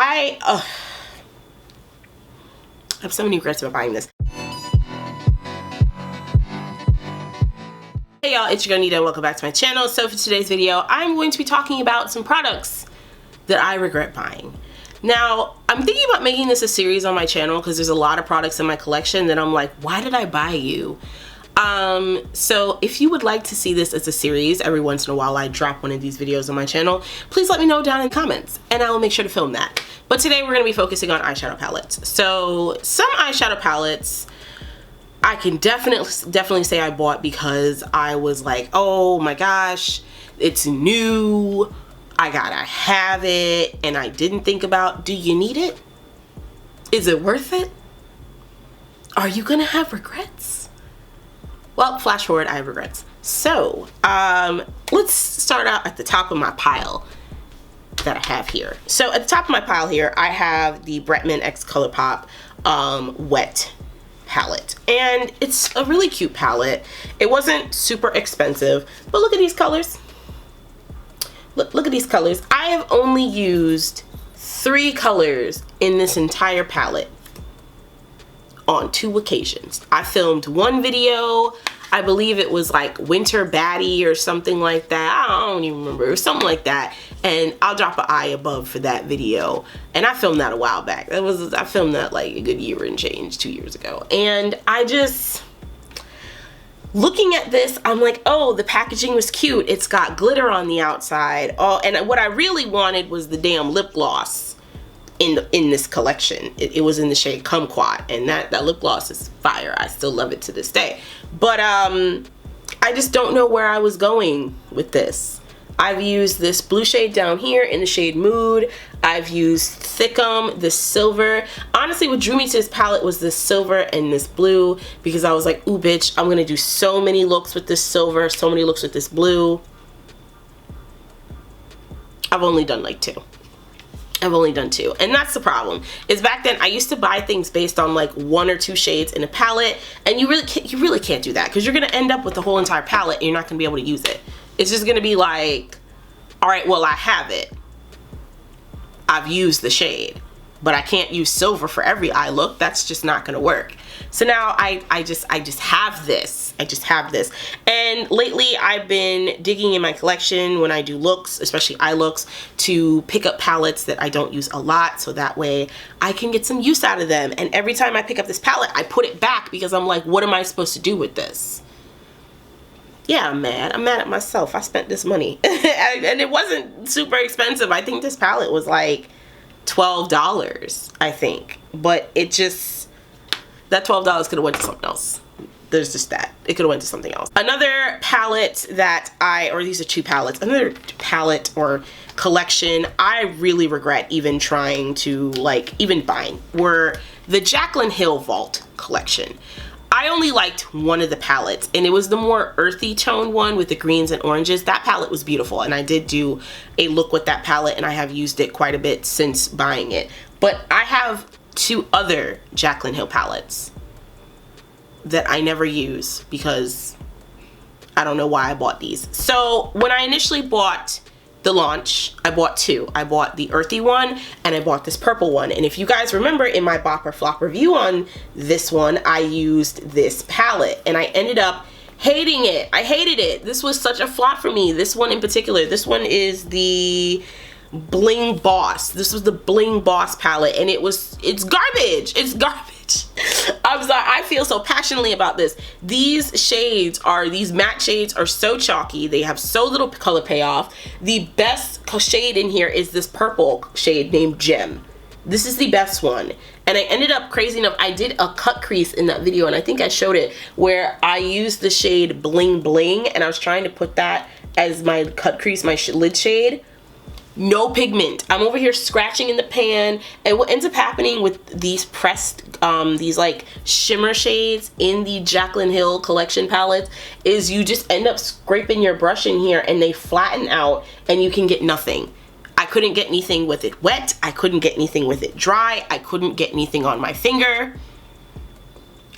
I have so many regrets about buying this. Hey y'all, it's your girl Nida and welcome back to my channel. So for today's video, I'm going to be talking about some products that I regret buying. Now, I'm thinking about making this a series on my channel because there's a lot of products in my collection that I'm like, why did I buy you? So if you would like to see this as a series, every once in a while I drop one of these videos on my channel, please let me know down in the comments and I will make sure to film that. But today we're going to be focusing on eyeshadow palettes. So some eyeshadow palettes I can definitely say I bought because I was like, oh my gosh, it's new, I gotta have it, and I didn't think about, do you need it? Is it worth it? Are you gonna have regrets? Well, flash forward, I have regrets. So, let's start out at the top of my pile that I have here. So at the top of my pile here, I have the Bretman x Colourpop Wet palette. And it's a really cute palette. It wasn't super expensive, but look at these colors. Look at these colors. I have only used 3 colors in this entire palette on 2 occasions. I filmed one video, I believe it was like Winter Baddie or something like that. I don't even remember. It was something like that. And I'll drop an eye above for that video. And I filmed that a while back. I filmed that like a good year and change, 2 years ago. And I just, looking at this, I'm like, oh, the packaging was cute. It's got glitter on the outside. Oh, and what I really wanted was the damn lip gloss in this collection. It was in the shade Kumquat, and that lip gloss is fire. I still love it to this day. But I just don't know where I was going with this. I've used this blue shade down here in the shade Mood. I've used Thickum, this silver. Honestly, what drew me to this palette was this silver and this blue, because I was like, ooh bitch, I'm gonna do so many looks with this silver, so many looks with this blue. I've only done like 2. I've only done 2, and that's the problem. Is back then I used to buy things based on like 1 or 2 shades in a palette, and you really can't do that, because you're gonna end up with the whole entire palette and you're not gonna be able to use it. It's just gonna be like, all right, well, I have it, I've used the shade, but I can't use silver for every eye look. That's just not gonna work. So now I just have this. I just have this. And lately I've been digging in my collection when I do looks, especially eye looks, to pick up palettes that I don't use a lot, so that way I can get some use out of them. And every time I pick up this palette, I put it back because I'm like, what am I supposed to do with this? Yeah, I'm mad. I'm mad at myself. I spent this money. And it wasn't super expensive. I think this palette was like $12, I think. But it just, that $12 could have went to something else. There's just that. It could have went to something else. Another palette that or these are 2 palettes, another palette or collection I really regret even trying to, like, even buying, were the Jaclyn Hill Vault collection. I only liked one of the palettes, and it was the more earthy toned one with the greens and oranges. That palette was beautiful, and I did do a look with that palette, and I have used it quite a bit since buying it. But I have 2 other Jaclyn Hill palettes that I never use because I don't know why I bought these. So when I initially bought the launch, I bought 2. I bought the earthy one and I bought this purple one. And if you guys remember in my Bop or Flop review on this one, I used this palette and I ended up hating it. I hated it. This was such a flop for me. This one in particular. This one is the Bling Boss. This was the Bling Boss palette, and it's garbage. It's garbage. I'm sorry, I feel so passionately about this. These matte shades are so chalky. They have so little color payoff. The best shade in here is this purple shade named Gem. This is the best one. And I ended up, crazy enough, I did a cut crease in that video, and I think I showed it, where I used the shade Bling Bling, and I was trying to put that as my cut crease, my lid shade. No pigment. I'm over here scratching in the pan, and what ends up happening with these pressed, these like shimmer shades in the Jaclyn Hill collection palettes is you just end up scraping your brush in here and they flatten out and you can get nothing. I couldn't get anything with it wet. I couldn't get anything with it dry. I couldn't get anything on my finger.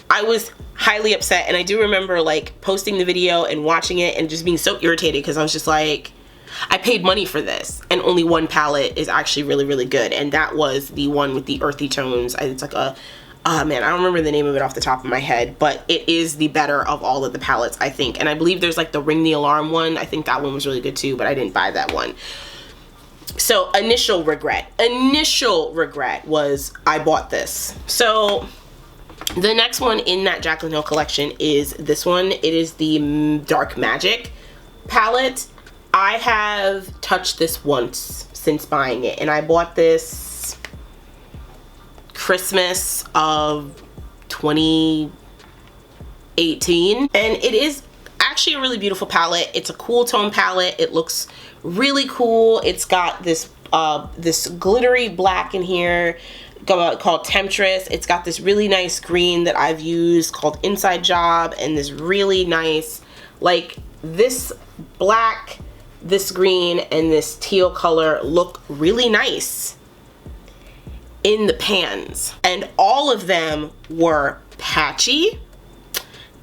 I was highly upset, and I do remember like posting the video and watching it and just being so irritated because I was just like, I paid money for this, and only one palette is actually really, really good, and that was the one with the earthy tones. It's like a, oh man, I don't remember the name of it off the top of my head, but it is the better of all of the palettes, I think. And I believe there's like the Ring the Alarm one. I think that one was really good too, but I didn't buy that one. So initial regret was I bought this. So the next one in that Jaclyn Hill collection is this one. It is the Dark Magic palette. I have touched this once since buying it, and I bought this Christmas of 2018, and it is actually a really beautiful palette. It's a cool tone palette. It looks really cool. It's got this this glittery black in here called Temptress. It's got this really nice green that I've used called Inside Job, and this really nice, like, this black, this green, and this teal color look really nice in the pans, and all of them were patchy.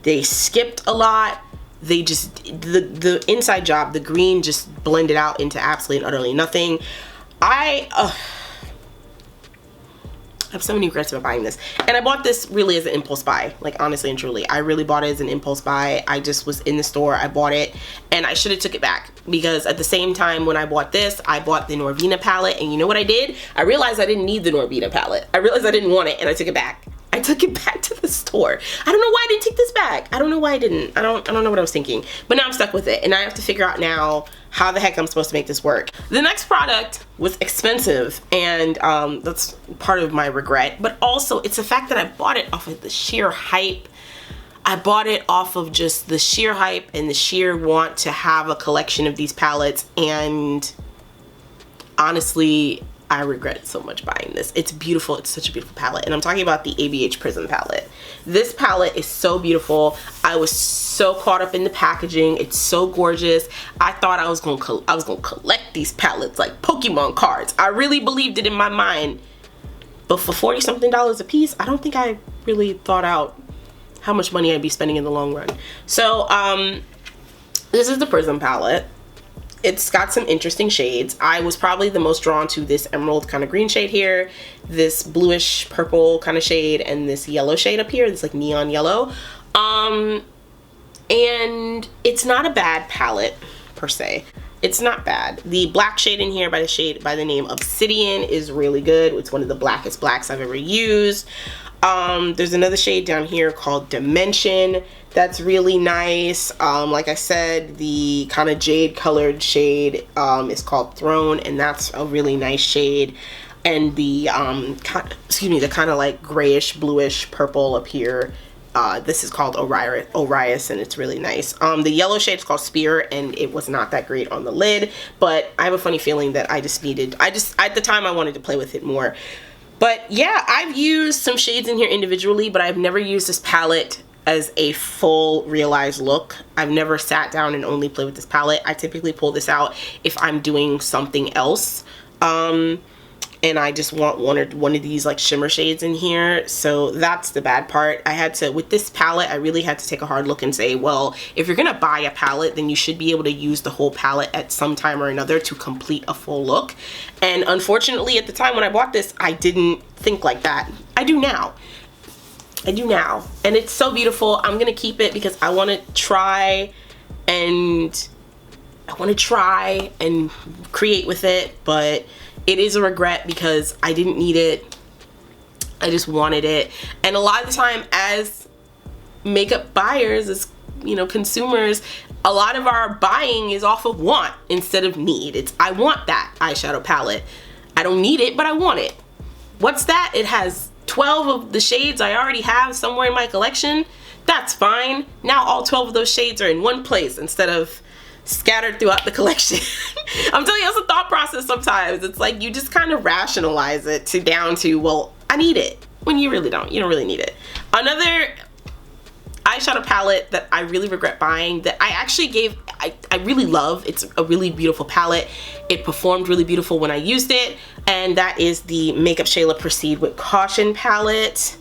They skipped a lot. They just, the Inside Job, the green just blended out into absolutely and utterly nothing. I have so many regrets about buying this, and I bought this really as an impulse buy, like, honestly and truly. I really bought it as an impulse buy. I just was in the store, I bought it, and I should have took it back, because at the same time when I bought this, I bought the Norvina palette, and you know what I did? I realized I didn't need the Norvina palette. I realized I didn't want it, and I took it back. I took it back to the store. I don't know why I didn't take this back. I don't know why I didn't. I don't know what I was thinking. But now I'm stuck with it, and I have to figure out now how the heck I'm supposed to make this work. The next product was expensive, and that's part of my regret. But also, it's the fact that I bought it off of the sheer hype. I bought it off of just the sheer hype and the sheer want to have a collection of these palettes, and honestly, I regret so much buying this. It's beautiful. It's such a beautiful palette, and I'm talking about the ABH Prism Palette. This palette is so beautiful. I was so caught up in the packaging. It's so gorgeous. I thought I was gonna collect these palettes like Pokemon cards. I really believed it in my mind. But for $40-something a piece, I don't think I really thought out how much money I'd be spending in the long run. So this is the Prism palette. It's got some interesting shades. I was probably the most drawn to this emerald kind of green shade here, this bluish purple kind of shade, and this yellow shade up here, this like neon yellow. And it's not a bad palette per se. It's not bad. The black shade in here by the name Obsidian is really good. It's one of the blackest blacks I've ever used. There's another shade down here called Dimension that's really nice. Like I said, the kind of jade colored shade is called Throne, and that's a really nice shade. And the the kind of like grayish bluish purple up here, this is called Orias, and it's really nice. The yellow shade is called Spear, and it was not that great on the lid, but I have a funny feeling that at the time I wanted to play with it more. But yeah, I've used some shades in here individually, but I've never used this palette as a full realized look. I've never sat down and only played with this palette. I typically pull this out if I'm doing something else. And I just want one of these like shimmer shades in here. So that's the bad part. I had to, with this palette, I really had to take a hard look and say, well, if you're gonna buy a palette, then you should be able to use the whole palette at some time or another to complete a full look. And unfortunately, at the time when I bought this, I didn't think like that. I do now. I do now. And it's so beautiful. I'm gonna keep it because I wanna try and create with it, but it is a regret because I didn't need it. I just wanted it. And a lot of the time as makeup buyers, as consumers, a lot of our buying is off of want instead of need. It's, I want that eyeshadow palette. I don't need it, but I want it. What's that? It has 12 of the shades I already have somewhere in my collection. That's fine. Now all 12 of those shades are in one place instead of scattered throughout the collection. I'm telling you, it's a thought process sometimes. It's like you just kind of rationalize it down to, well, I need it, when you really don't. You don't really need it. Another eyeshadow palette that I really regret buying, that I actually I really love. It's a really beautiful palette. It performed really beautiful when I used it, and that is the Makeup Shayla Proceed with Caution palette.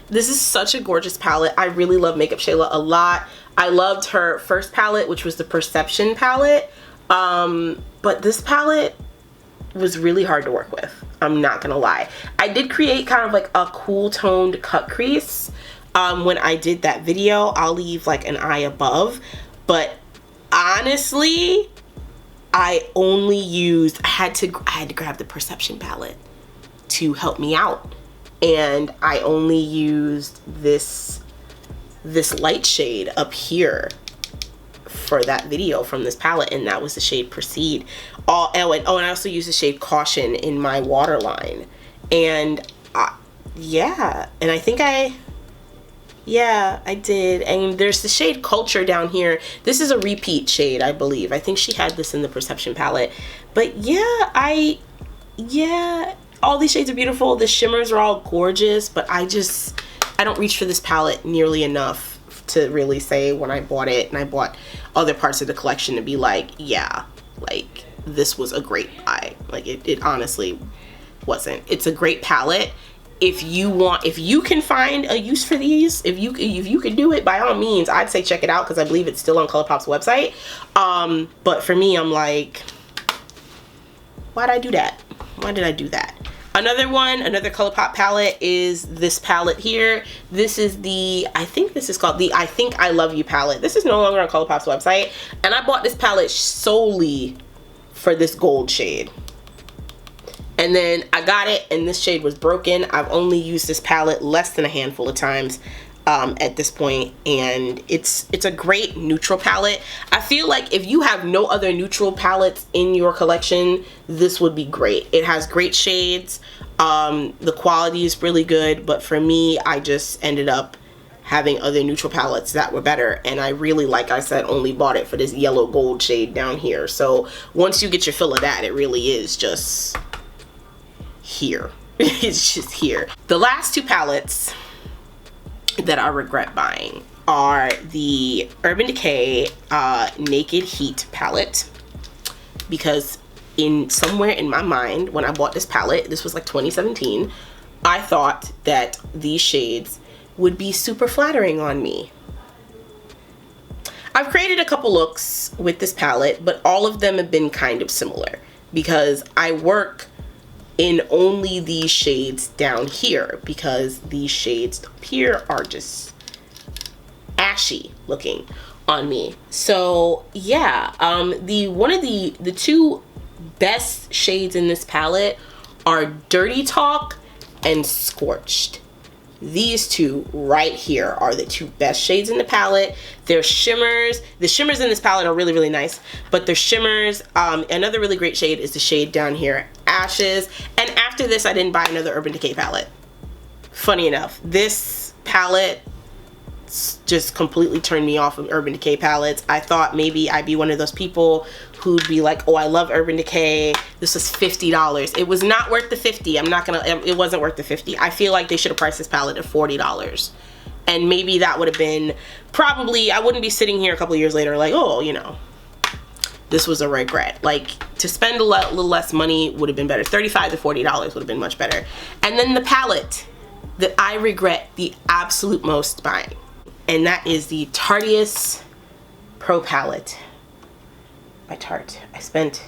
This is such a gorgeous palette. I really love Makeup Shayla a lot. I loved her first palette, which was the Perception palette. But this palette was really hard to work with. I'm not gonna lie. I did create kind of like a cool toned cut crease when I did that video. I'll leave like an eye above, but honestly, I only used, I had to grab the Perception palette to help me out, and I only used this light shade up here for that video from this palette, and that was the shade Proceed. And I also used the shade Caution in my waterline, and yeah, and I think I did. And there's the shade Culture down here. This is a repeat shade, I believe. I think she had this in the Perception palette. But yeah, all these shades are beautiful. The shimmers are all gorgeous, but I don't reach for this palette nearly enough to really say when I bought it and I bought other parts of the collection to be like, yeah, like this was a great buy. Like it honestly wasn't. It's a great palette. If you can find a use for these, if you can do it, by all means, I'd say check it out, because I believe it's still on Colourpop's website. But for me, I'm like, why'd I do that? Why did I do that? Another Colourpop palette is this palette here. This is I think this is called the I Think I Love You palette. This is no longer on Colourpop's website, and I bought this palette solely for this gold shade. And then I got it, and this shade was broken. I've only used this palette less than a handful of times at this point, and it's a great neutral palette. I feel like if you have no other neutral palettes in your collection, this would be great. It has great shades. The quality is really good, but for me, I just ended up having other neutral palettes that were better, and I really, like I said, only bought it for this yellow gold shade down here. So once you get your fill of that, it really is just here. It's just here. The last two palettes that I regret buying are the Urban Decay Naked Heat palette, because somewhere in my mind when I bought this palette, this was like 2017, I thought that these shades would be super flattering on me. I've created a couple looks with this palette, but all of them have been kind of similar because I work in only these shades down here, because these shades up here are just ashy looking on me. So yeah, the two best shades in this palette are Dirty Talk and Scorched. These two right here are the two best shades in the palette. They're shimmers. The shimmers in this palette are really, really nice, but they're shimmers. Another really great shade is the shade down here, Ashes. And after this, I didn't buy another Urban Decay palette. Funny enough, this palette just completely turned me off of Urban Decay palettes. I thought maybe I'd be one of those people who'd be like, oh, I love Urban Decay. This was $50. It was not worth the $50. It wasn't worth the $50. I feel like they should have priced this palette at $40. And maybe that would have been, probably, I wouldn't be sitting here a couple years later like, oh, you know, this was a regret. Like, to spend a little less money would have been better. $35 to $40 would have been much better. And then the palette that I regret the absolute most buying, and that is the Tarteist Pro Palette by Tarte. I spent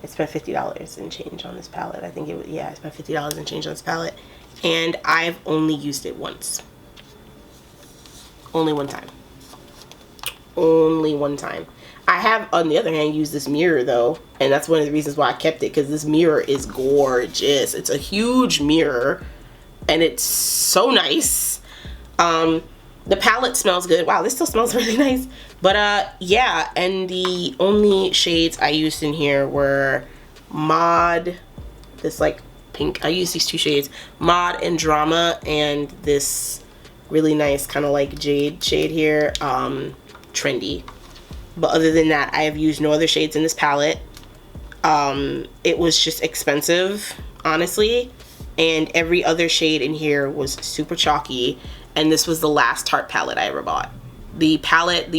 $50 and change on this palette. I think it was, yeah, I spent $50 and change on this palette, and I've only used it once. Only one time. Only one time. I have, on the other hand, used this mirror though, and that's one of the reasons why I kept it, because this mirror is gorgeous. It's a huge mirror, and it's so nice. The palette smells good. Wow, this still smells really nice. But yeah, and the only shades I used in here were Mod, this like pink, I used these two shades, Mod and Drama, and this really nice kind of like jade shade here, Trendy. But other than that, I have used no other shades in this palette. It was just expensive, honestly, and every other shade in here was super chalky. And this was the last Tarte palette I ever bought. The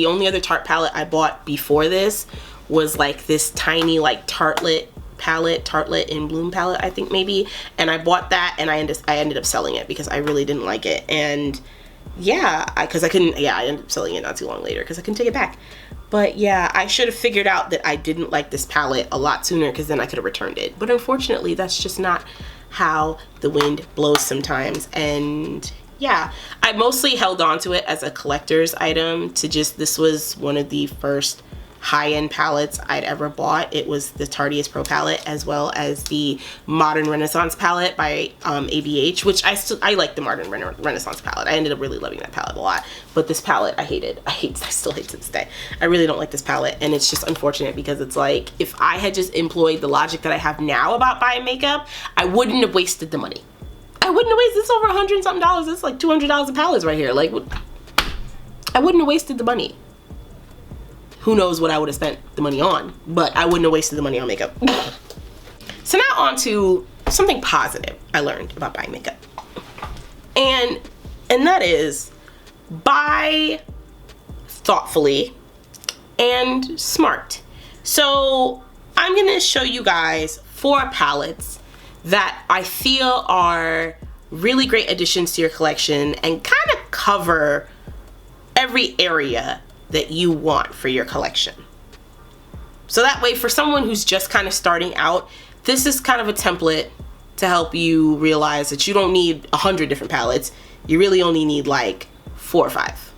only other Tarte palette I bought before this was like this tiny like Tartelette palette, Tartelette in Bloom palette, I think maybe. And I bought that, and I ended up selling it because I really didn't like it. And yeah, I ended up selling it not too long later because I couldn't take it back. But yeah, I should have figured out that I didn't like this palette a lot sooner, because then I could have returned it. But unfortunately, that's just not how the wind blows sometimes. And yeah, I mostly held on to it as a collector's item to just, this was one of the first high-end palettes I'd ever bought. It was the Tarteist Pro palette, as well as the Modern Renaissance palette by ABH, which I like the Modern Renaissance palette. I ended up really loving that palette a lot. But this palette I hated. I still hate to this day. I really don't like this palette, and it's just unfortunate because it's like, if I had just employed the logic that I have now about buying makeup, I wouldn't have wasted the money. I wouldn't have wasted, this over $100 and something. It's like $200 of palettes right here. Like, I wouldn't have wasted the money. Who knows what I would have spent the money on, but I wouldn't have wasted the money on makeup. So now on to something positive I learned about buying makeup. And that is, buy thoughtfully and smart. So I'm gonna show you guys 4 palettes that I feel are really great additions to your collection and kind of cover every area that you want for your collection. So that way, for someone who's just kind of starting out, this is kind of a template to help you realize that you don't need 100 different palettes. You really only need like 4 or 5.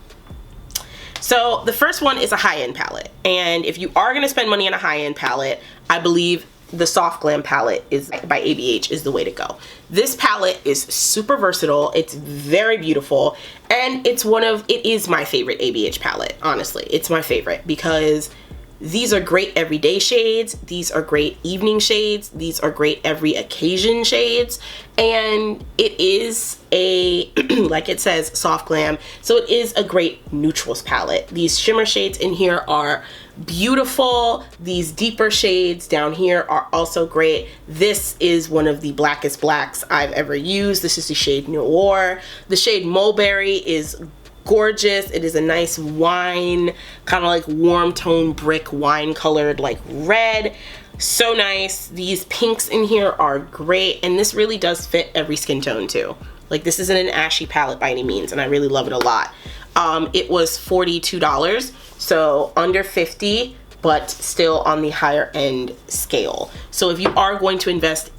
So the first one is a high-end palette. And if you are gonna spend money on a high-end palette, I believe the Soft Glam palette is by ABH is the way to go. This palette is super versatile. It's very beautiful, and it is my favorite ABH palette. Honestly, it's my favorite because these are great everyday shades. These are great evening shades. These are great every occasion shades, and it is a like it says, Soft Glam, so it is a great neutrals palette. These shimmer shades in here are beautiful. These deeper shades down here are also great. This is one of the blackest blacks I've ever used. This is the shade Noir. The shade Mulberry is gorgeous. It is a nice wine, kind of like warm tone brick wine colored like red. So nice. These pinks in here are great, and this really does fit every skin tone too. Like, this isn't an ashy palette by any means, and I really love it a lot. It was $42, so under 50, but still on the higher end scale. So if you are going to invest,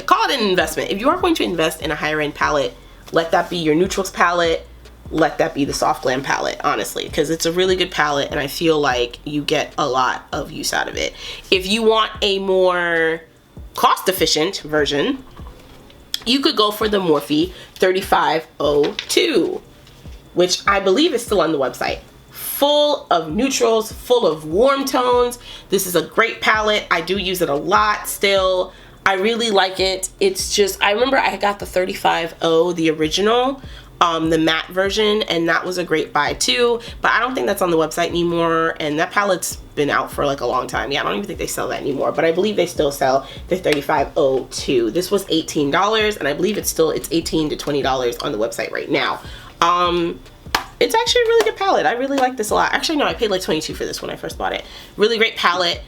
call it an investment. If you are going to invest in a higher end palette, let that be your neutrals palette. Let that be the Soft Glam palette, honestly, because it's a really good palette, and I feel like you get a lot of use out of it. If you want a more cost-efficient version, you could go for the Morphe 3502, which I believe is still on the website. Full of neutrals, full of warm tones. This is a great palette. I do use it a lot still. I really like it. It's just, I remember I got the 35O, the original, the matte version, and that was a great buy too, but I don't think that's on the website anymore, and that palette's been out for like a long time. Yeah, I don't even think they sell that anymore, but I believe they still sell the 3502. This was $18, and I believe it's $18 to $20 on the website right now. It's actually a really good palette. I really like this a lot. Actually, no, I paid like $22 for this when I first bought it. Really great palette.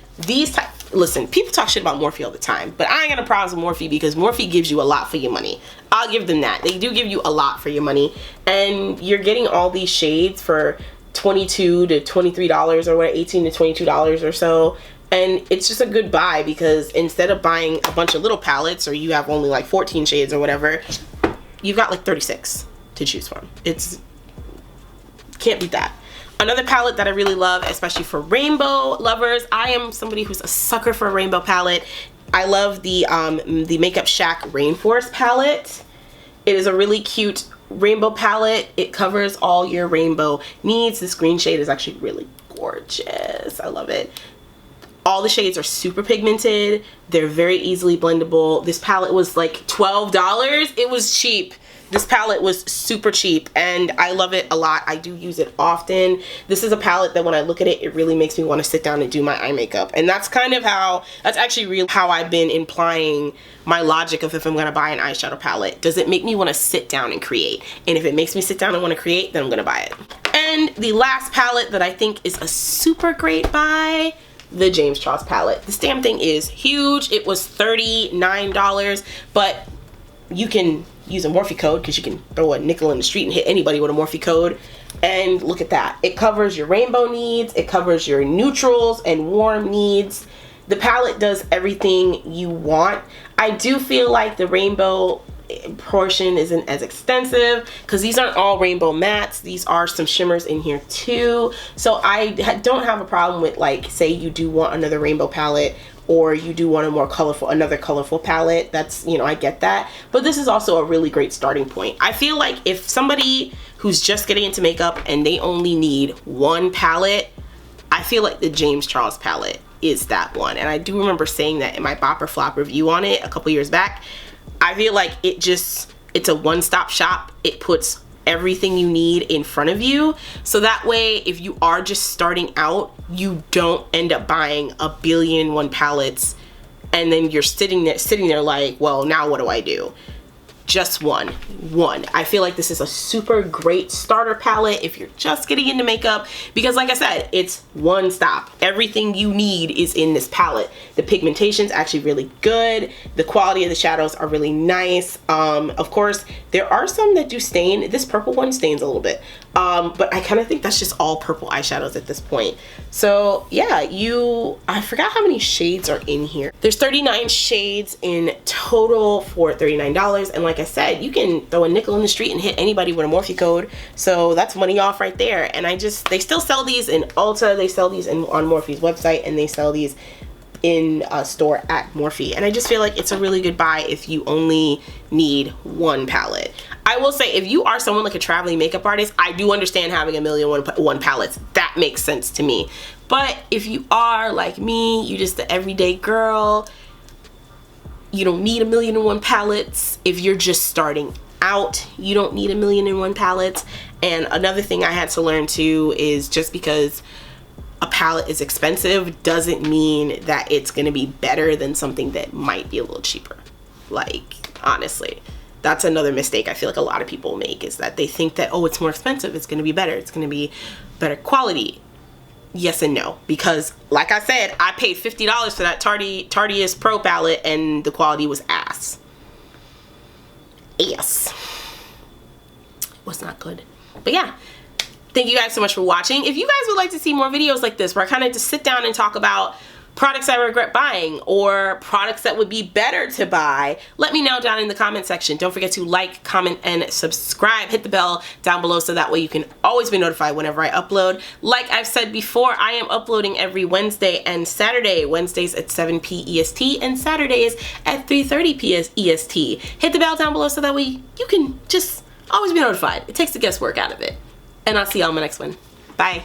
Listen, people talk shit about Morphe all the time, but I ain't got a problem with Morphe because Morphe gives you a lot for your money. I'll give them that. They do give you a lot for your money, and you're getting all these shades for $22 to $23 or what, $18 to $22 or so. And it's just a good buy because instead of buying a bunch of little palettes, or you have only like 14 shades or whatever, you've got like 36 to choose from. Can't beat that. Another palette that I really love, especially for rainbow lovers, I am somebody who's a sucker for a rainbow palette. I love the Makeup Shack Rainforest palette. It is a really cute rainbow palette. It covers all your rainbow needs. This green shade is actually really gorgeous. I love it. All the shades are super pigmented. They're very easily blendable. This palette was like $12. It was cheap. This palette was super cheap, and I love it a lot. I do use it often. This is a palette that when I look at it, it really makes me want to sit down and do my eye makeup. And that's kind of how, that's actually really how I've been implying my logic of if I'm going to buy an eyeshadow palette. Does it make me want to sit down and create? And if it makes me sit down and want to create, then I'm going to buy it. And the last palette that I think is a super great buy, the James Charles palette. This damn thing is huge. It was $39, but you can use a Morphe code because you can throw a nickel in the street and hit anybody with a Morphe code. And look at that. It covers your rainbow needs. It covers your neutrals and warm needs. The palette does everything you want. I do feel like the rainbow portion isn't as extensive because these aren't all rainbow mattes. These are some shimmers in here too. So I don't have a problem with, like, say you do want another rainbow palette, or you do want a more colorful, another colorful palette. That's, you know, I get that. But this is also a really great starting point. I feel like if somebody who's just getting into makeup and they only need one palette, I feel like the James Charles palette is that one. And I do remember saying that in my Bop or Flop review on it a couple years back. I feel like it's a one-stop shop. It puts everything you need in front of you, so that way if you are just starting out, you don't end up buying a billion one palettes and then you're sitting there like, well, now what do I do? Just one. I feel like this is a super great starter palette if you're just getting into makeup, because like I said, it's one stop. Everything you need is in this palette. The pigmentation's actually really good. The quality of the shadows are really nice. Of course, there are some that do stain. This purple one stains a little bit. But I kind of think that's just all purple eyeshadows at this point. So yeah, I forgot how many shades are in here. There's 39 shades in total for $39. And like I said, you can throw a nickel in the street and hit anybody with a Morphe code. So that's money off right there. And they still sell these in Ulta. They sell these on Morphe's website, and they sell these in a store at Morphe. And I just feel like it's a really good buy if you only need one palette. I will say, if you are someone like a traveling makeup artist, I do understand having a million one palettes. That makes sense to me. But if you are like me, you just the everyday girl, you don't need a million and one palettes. If you're just starting out, you don't need a million and one palettes. And another thing I had to learn too is, just because a palette is expensive doesn't mean that it's gonna be better than something that might be a little cheaper. Like, honestly, that's another mistake I feel like a lot of people make, is that they think that, oh, it's more expensive, it's gonna be better, it's gonna be better quality. Yes and no, because like I said, I paid $50 for that Tarteist Pro palette and the quality was ass. Yes, it was not good. But yeah, thank you guys so much for watching. If you guys would like to see more videos like this, where I kind of just sit down and talk about products I regret buying or products that would be better to buy, let me know down in the comment section. Don't forget to like, comment, and subscribe. Hit the bell down below so that way you can always be notified whenever I upload. Like I've said before, I am uploading every Wednesday and Saturday. Wednesdays at 7 p. EST and Saturdays at 3:30 p. EST. Hit the bell down below so that way you can just always be notified. It takes the guesswork out of it. And I'll see y'all in my next one. Bye.